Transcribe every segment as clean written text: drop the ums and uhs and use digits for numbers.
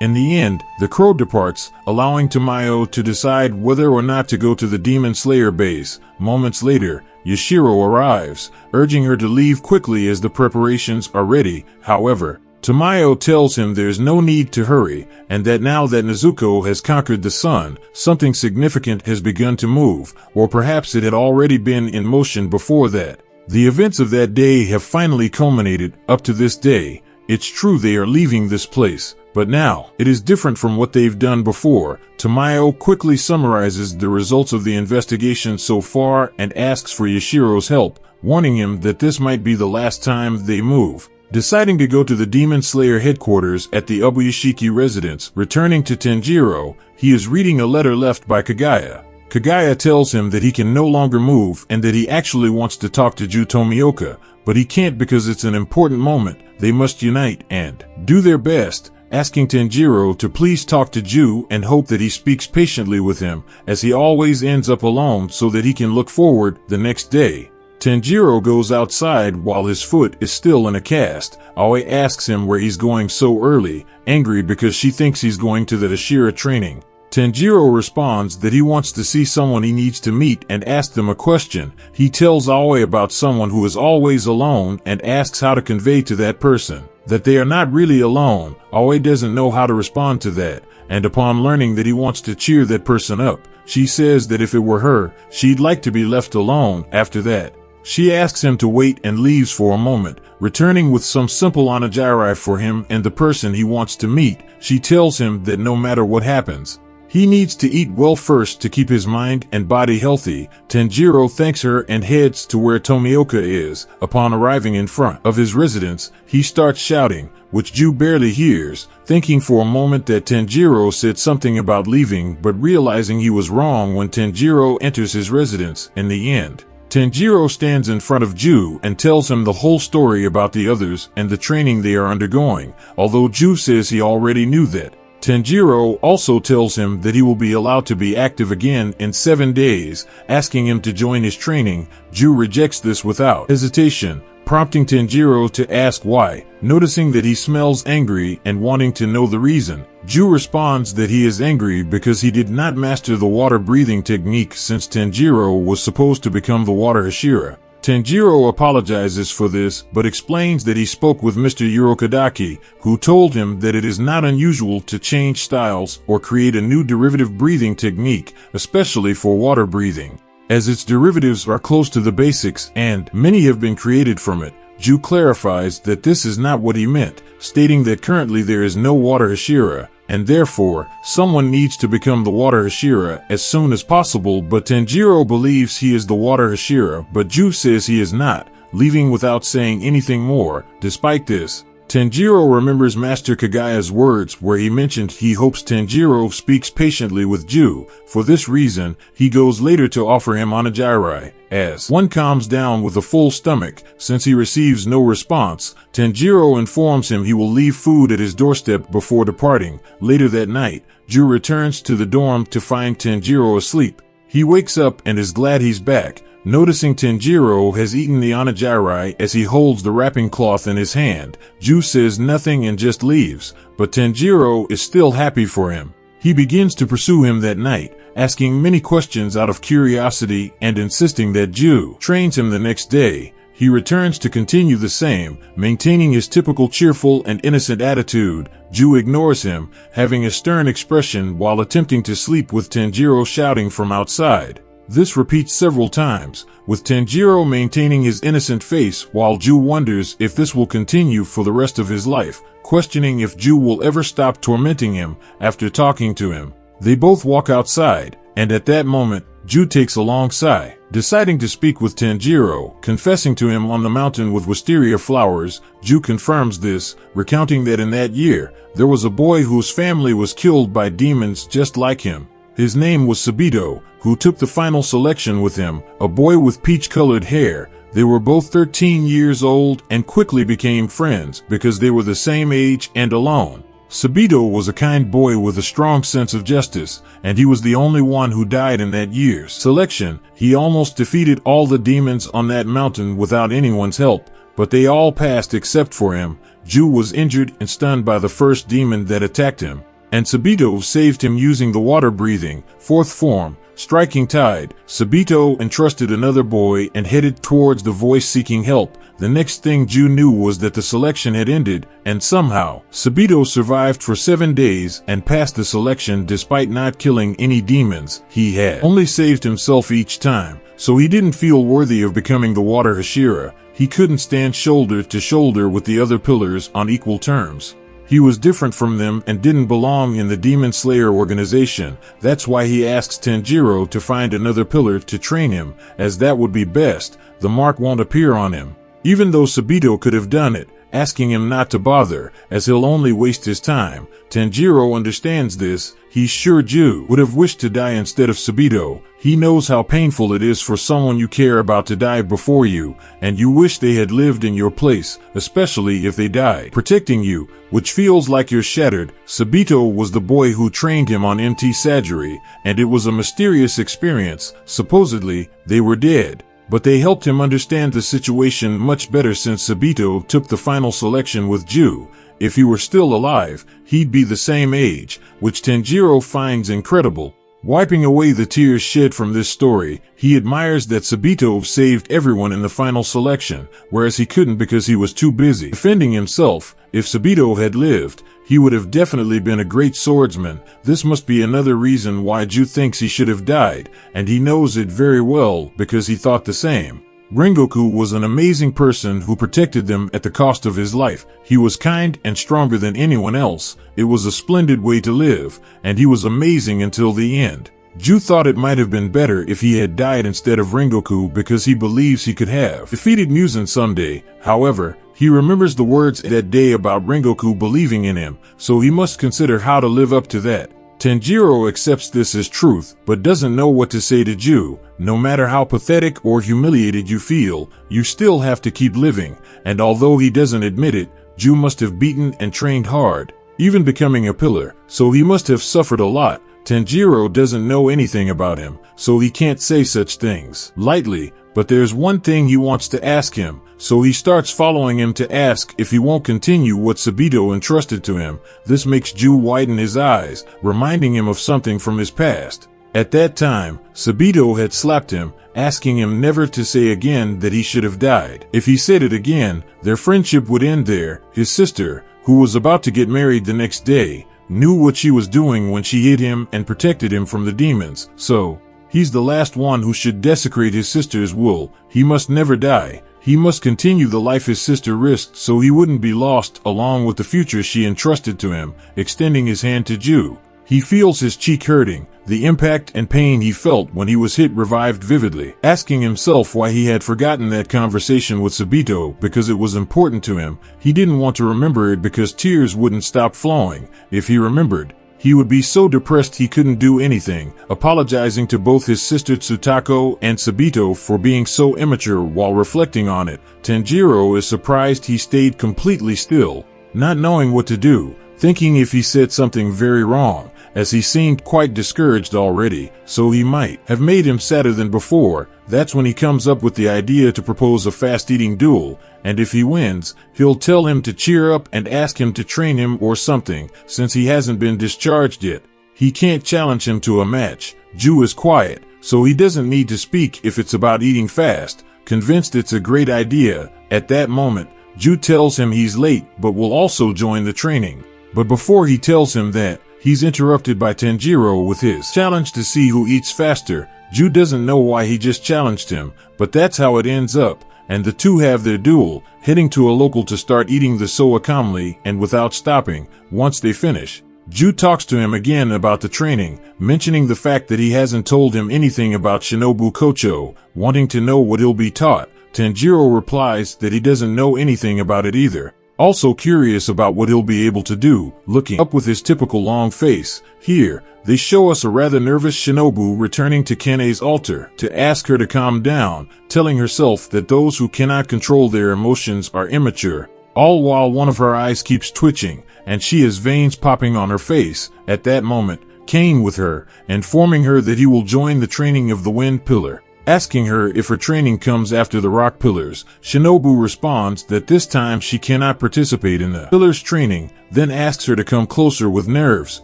In the end, the crow departs, allowing Tamayo to decide whether or not to go to the Demon Slayer base. Moments later, Yashiro arrives, urging her to leave quickly as the preparations are ready. However, Tamayo tells him there's no need to hurry, and that now that Nezuko has conquered the sun, something significant has begun to move, or perhaps it had already been in motion before that. The events of that day have finally culminated. Up to this day, it's true they are leaving this place, but now, it is different from what they've done before. Tamayo quickly summarizes the results of the investigation so far and asks for Yashiro's help, warning him that this might be the last time they move. Deciding to go to the Demon Slayer headquarters at the Ubuyashiki residence, returning to Tenjiro, he is reading a letter left by Kagaya. Kagaya tells him that he can no longer move and that he actually wants to talk to Ju Tomioka, but he can't because it's an important moment. They must unite and do their best, asking Tenjiro to please talk to Ju and hope that he speaks patiently with him, as he always ends up alone so that he can look forward the next day. Tenjiro goes outside while his foot is still in a cast. Aoi asks him where he's going so early, angry because she thinks he's going to the HASHIRA training. Tenjiro responds that he wants to see someone he needs to meet and asks them a question. He tells Aoi about someone who is always alone and asks how to convey to that person that they are not really alone. Aoi doesn't know how to respond to that, and upon learning that he wants to cheer that person up, she says that if it were her, she'd like to be left alone after that. She asks him to wait and leaves for a moment, returning with some simple onigiri for him and the person he wants to meet. She tells him that no matter what happens, he needs to eat well first to keep his mind and body healthy. Tenjiro thanks her and heads to where Tomioka is. Upon arriving in front of his residence, he starts shouting, which Ju barely hears, thinking for a moment that Tenjiro said something about leaving, but realizing he was wrong when Tenjiro enters his residence. In the end, Tenjiro stands in front of Ju and tells him the whole story about the others and the training they are undergoing, although Ju says he already knew that. Tenjiro also tells him that he will be allowed to be active again in 7 days, asking him to join his training. Ju rejects this without hesitation, prompting Tenjiro to ask why. Noticing that he smells angry and wanting to know the reason, Ju responds that he is angry because he did not master the water breathing technique since Tenjiro was supposed to become the water Hashira. Tenjiro apologizes for this, but explains that he spoke with Mr. Urokodaki, who told him that it is not unusual to change styles or create a new derivative breathing technique, especially for water breathing, as its derivatives are close to the basics and many have been created from it. Ju clarifies that this is not what he meant, stating that currently there is no water Hashira, and therefore, someone needs to become the water Hashira as soon as possible. But Tenjiro believes he is the water Hashira, but Ju says he is not, leaving without saying anything more. Despite this, Tenjiro remembers Master Kagaya's words where he mentioned he hopes Tenjiro speaks patiently with Ju. For this reason, he goes later to offer him onigiri. As one calms down with a full stomach, since he receives no response, Tenjiro informs him he will leave food at his doorstep before departing. Later that night, Ju returns to the dorm to find Tenjiro asleep. He wakes up and is glad he's back, noticing Tenjiro has eaten the onigiri as he holds the wrapping cloth in his hand. Ju says nothing and just leaves, but Tenjiro is still happy for him. He begins to pursue him that night, asking many questions out of curiosity and insisting that Ju trains him the next day. He returns to continue the same, maintaining his typical cheerful and innocent attitude. Ju ignores him, having a stern expression while attempting to sleep with Tenjiro shouting from outside. This repeats several times, with Tenjiro maintaining his innocent face while Ju wonders if this will continue for the rest of his life, questioning if Ju will ever stop tormenting him after talking to him. They both walk outside, and at that moment, Ju takes a long sigh, deciding to speak with Tenjiro, confessing to him on the mountain with wisteria flowers. Ju confirms this, recounting that in that year, there was a boy whose family was killed by demons just like him. His name was Sabito, who took the final selection with him, a boy with peach-colored hair. They were both 13 years old and quickly became friends because they were the same age and alone. Sabito was a kind boy with a strong sense of justice, and he was the only one who died in that year's selection. He almost defeated all the demons on that mountain without anyone's help, but they all passed except for him. Ju was injured and stunned by the first demon that attacked him, and Sabito saved him using the water-breathing, fourth form, striking tide. Sabito entrusted another boy and headed towards the voice seeking help. The next thing Ju knew was that the selection had ended, and somehow, Sabito survived for 7 days and passed the selection despite not killing any demons. He had only saved himself each time, so he didn't feel worthy of becoming the Water Hashira. He couldn't stand shoulder to shoulder with the other pillars on equal terms. He was different from them and didn't belong in the Demon Slayer organization. That's why he asks Tanjiro to find another pillar to train him, as that would be best. The mark won't appear on him. Even though Sabito could have done it, asking him not to bother, as he'll only waste his time. Tanjiro understands this. He's sure Ju would have wished to die instead of Sabito. He knows how painful it is for someone you care about to die before you, and you wish they had lived in your place, especially if they died protecting you, which feels like you're shattered. Sabito was the boy who trained him on MT Sajiri, and it was a mysterious experience. Supposedly, they were dead, but they helped him understand the situation much better since Sabito took the final selection with Ju. If he were still alive, he'd be the same age, which Tanjiro finds incredible. Wiping away the tears shed from this story, he admires that Sabito saved everyone in the final selection, whereas he couldn't because he was too busy defending himself. If Sabito had lived, he would have definitely been a great swordsman. This must be another reason why Ju thinks he should have died, and he knows it very well because he thought the same. Rengoku was an amazing person who protected them at the cost of his life. He was kind and stronger than anyone else. It was a splendid way to live, and he was amazing until the end. Ju thought it might have been better if he had died instead of Rengoku because he believes he could have defeated Muzan someday. However, he remembers the words that day about Rengoku believing in him, so he must consider how to live up to that. Tanjiro accepts this as truth, but doesn't know what to say to Ju. No matter how pathetic or humiliated you feel, you still have to keep living, and although he doesn't admit it, Ju must have beaten and trained hard, even becoming a pillar, so he must have suffered a lot. Tanjiro doesn't know anything about him, so he can't say such things lightly, but there's one thing he wants to ask him, so he starts following him to ask if he won't continue what Sabito entrusted to him. This makes Ju widen his eyes, reminding him of something from his past. At that time, Sabito had slapped him, asking him never to say again that he should have died. If he said it again, their friendship would end there. His sister, who was about to get married the next day, knew what she was doing when she hid him and protected him from the demons, so he's the last one who should desecrate his sister's wool. He must never die. He must continue the life his sister risked so he wouldn't be lost along with the future she entrusted to him. Extending his hand to Ju, he feels his cheek hurting. The impact and pain he felt when he was hit revived vividly, asking himself why he had forgotten that conversation with Sabito because it was important to him. He didn't want to remember it because tears wouldn't stop flowing. If he remembered, he would be so depressed he couldn't do anything. Apologizing to both his sister Tsutako and Sabito for being so immature while reflecting on it, Tanjiro is surprised he stayed completely still, not knowing what to do, thinking if he said something very wrong, as he seemed quite discouraged already, so he might have made him sadder than before. That's when he comes up with the idea to propose a fast-eating duel, and if he wins, he'll tell him to cheer up and ask him to train him or something, since he hasn't been discharged yet. He can't challenge him to a match. Ju is quiet, so he doesn't need to speak if it's about eating fast. Convinced it's a great idea, at that moment, Ju tells him he's late but will also join the training. But before he tells him that, he's interrupted by Tanjiro with his challenge to see who eats faster. Ju doesn't know why he just challenged him, but that's how it ends up, and the two have their duel, heading to a local to start eating the soa calmly and without stopping. Once they finish, Ju talks to him again about the training, mentioning the fact that he hasn't told him anything about Shinobu Kocho, wanting to know what he'll be taught. Tanjiro replies that he doesn't know anything about it either, also curious about what he'll be able to do, looking up with his typical long face. Here, they show us a rather nervous Shinobu returning to Kene's altar to ask her to calm down, telling herself that those who cannot control their emotions are immature, all while one of her eyes keeps twitching, and she has veins popping on her face. At that moment, Kane with her, informing her that he will join the training of the Wind Pillar. Asking her if her training comes after the rock pillars, Shinobu responds that this time she cannot participate in the pillars training, then asks her to come closer with nerves.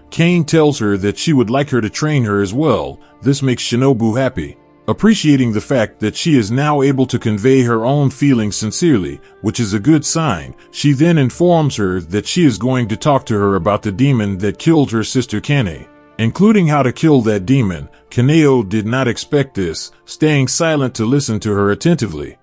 Kane tells her that she would like her to train her as well. This makes Shinobu happy, appreciating the fact that she is now able to convey her own feelings sincerely, which is a good sign. She then informs her that she is going to talk to her about the demon that killed her sister Kane, including how to kill that demon. Kaneo did not expect this, staying silent to listen to her attentively.